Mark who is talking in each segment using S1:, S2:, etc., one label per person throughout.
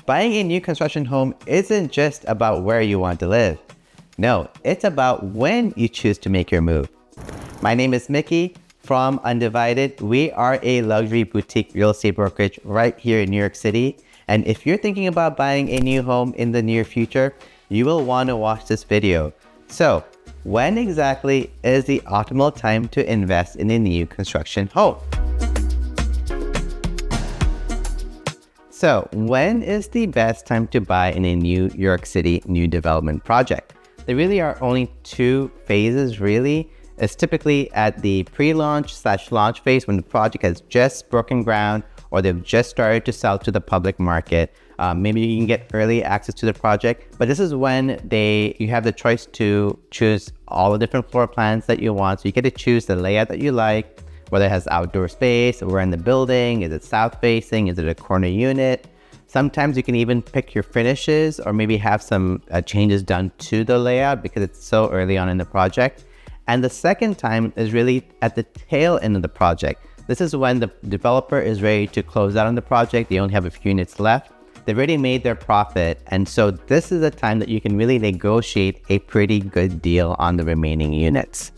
S1: Buying a new construction home isn't just about where you want to live. No, it's about when you choose to make your move. My name is Mickey from Undivided. We are a luxury boutique real estate brokerage right here in New York City. And if you're thinking about buying a new home in the near future, you will want to watch this video. So, when exactly is the optimal time to invest in a new construction home? So, when is the best time to buy in a New York City new development project? There really are only two phases, really. It's typically at the pre-launch/launch phase when the project has just broken ground or they've just started to sell to the public market. Maybe you can get early access to the project, but this is when you have the choice to choose all the different floor plans that you want. So you get to choose the layout that you like, whether it has outdoor space, where in the building, is it south facing, is it a corner unit? Sometimes you can even pick your finishes or maybe have some changes done to the layout because it's so early on in the project. And the second time is really at the tail end of the project. This is when the developer is ready to close out on the project. They only have a few units left. They've already made their profit. And so this is a time that you can really negotiate a pretty good deal on the remaining units.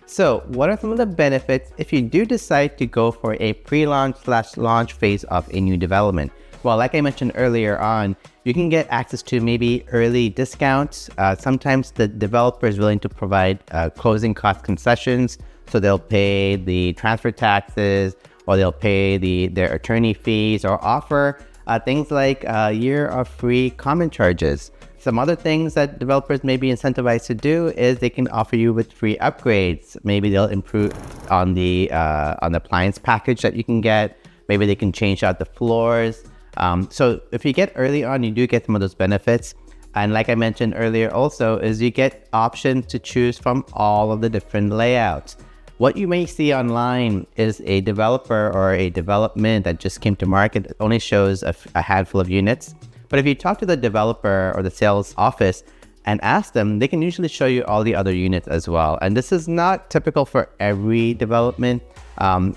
S1: So what are some of the benefits if you do decide to go for a pre-launch/launch phase of a new development? Well, like I mentioned earlier on, you can get access to maybe early discounts. Sometimes the developer is willing to provide closing cost concessions. So they'll pay the transfer taxes or they'll pay their attorney fees or offer things like a year of free common charges. Some other things that developers may be incentivized to do is they can offer you with free upgrades. Maybe they'll improve on the appliance package that you can get. Maybe they can change out the floors. So if you get early on, you do get some of those benefits. And like I mentioned earlier also is you get options to choose from all of the different layouts. What you may see online is a developer or a development that just came to market that only shows a handful of units. But if you talk to the developer or the sales office and ask them, they can usually show you all the other units as well. And this is not typical for every development.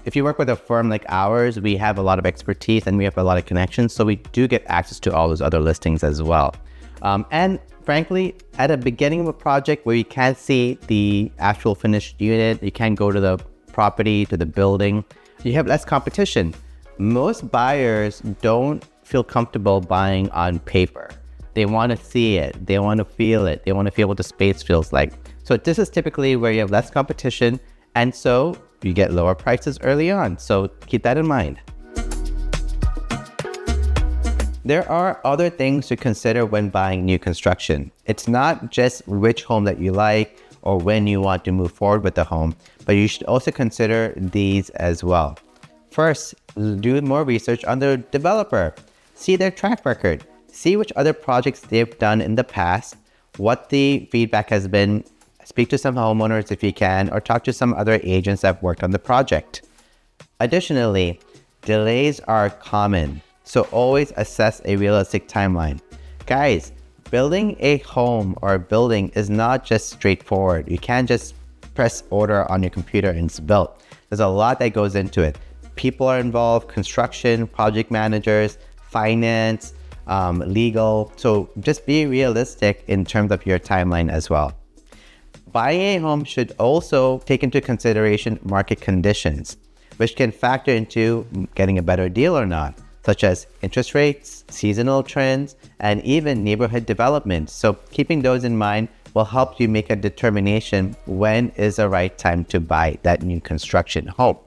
S1: If you work with a firm like ours, we have a lot of expertise and we have a lot of connections. So we do get access to all those other listings as well. And frankly, at the beginning of a project where you can't see the actual finished unit, you can't go to the property, to the building, you have less competition. Most buyers don't feel comfortable buying on paper. They want to see it. They want to feel it. They want to feel what the space feels like. So this is typically where you have less competition. And so you get lower prices early on. So keep that in mind. There are other things to consider when buying new construction. It's not just which home that you like or when you want to move forward with the home, but you should also consider these as well. First, do more research on the developer. See their track record. See which other projects they've done in the past, what the feedback has been. Speak to some homeowners if you can, or talk to some other agents that have worked on the project. Additionally, delays are common, so always assess a realistic timeline. Guys, building a home or a building is not just straightforward. You can't just press order on your computer and it's built. There's a lot that goes into it. People are involved, construction, project managers, finance, legal. So just be realistic in terms of your timeline as well. Buying a home should also take into consideration market conditions, which can factor into getting a better deal or not, such as interest rates, seasonal trends, and even neighborhood development. So keeping those in mind will help you make a determination when is the right time to buy that new construction home.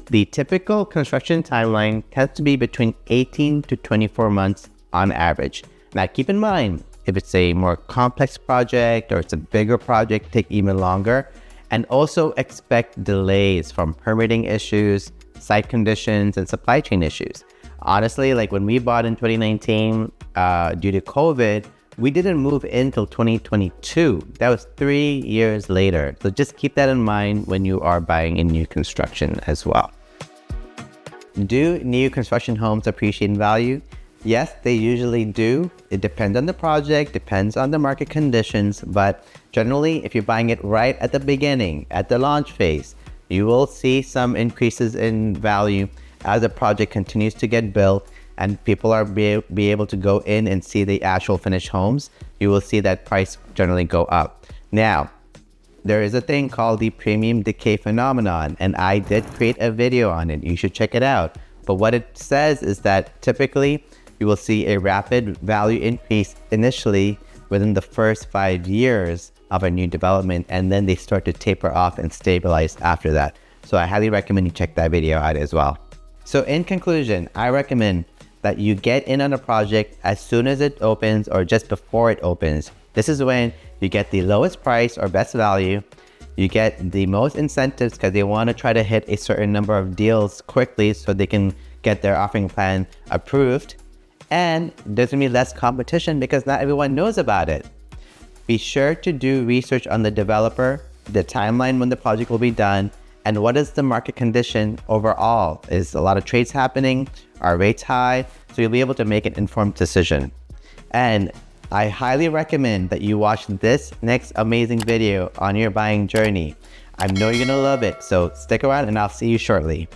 S1: The typical construction timeline tends to be between 18 to 24 months on average. Now keep in mind, if it's a more complex project or it's a bigger project, take even longer. And also expect delays from permitting issues, site conditions, and supply chain issues. Honestly, like when we bought in 2019, due to COVID, we didn't move in till 2022. That was 3 years later. So just keep that in mind when you are buying in new construction as well. Do new construction homes appreciate in value? Yes, they usually do. It depends on the project, depends on the market conditions, but generally, if you're buying it right at the beginning, at the launch phase, You will see some increases in value as the project continues to get built and people are be able to go in and see the actual finished homes. You will see that price generally go up. Now, there is a thing called the premium decay phenomenon, and I did create a video on it. You should check it out. But what it says is that typically you will see a rapid value increase initially within the first 5 years of a new development, and then they start to taper off and stabilize after that. So I highly recommend you check that video out as well. So in conclusion, I recommend that you get in on a project as soon as it opens or just before it opens. This is when you get the lowest price or best value. You get the most incentives because they want to try to hit a certain number of deals quickly so they can get their offering plan approved. And there's going to be less competition because not everyone knows about it. Be sure to do research on the developer, the timeline when the project will be done, and what is the market condition overall. Is a lot of trades happening? Are rates high? So you'll be able to make an informed decision. And I highly recommend that you watch this next amazing video on your buying journey. I know you're gonna love it, so stick around and I'll see you shortly.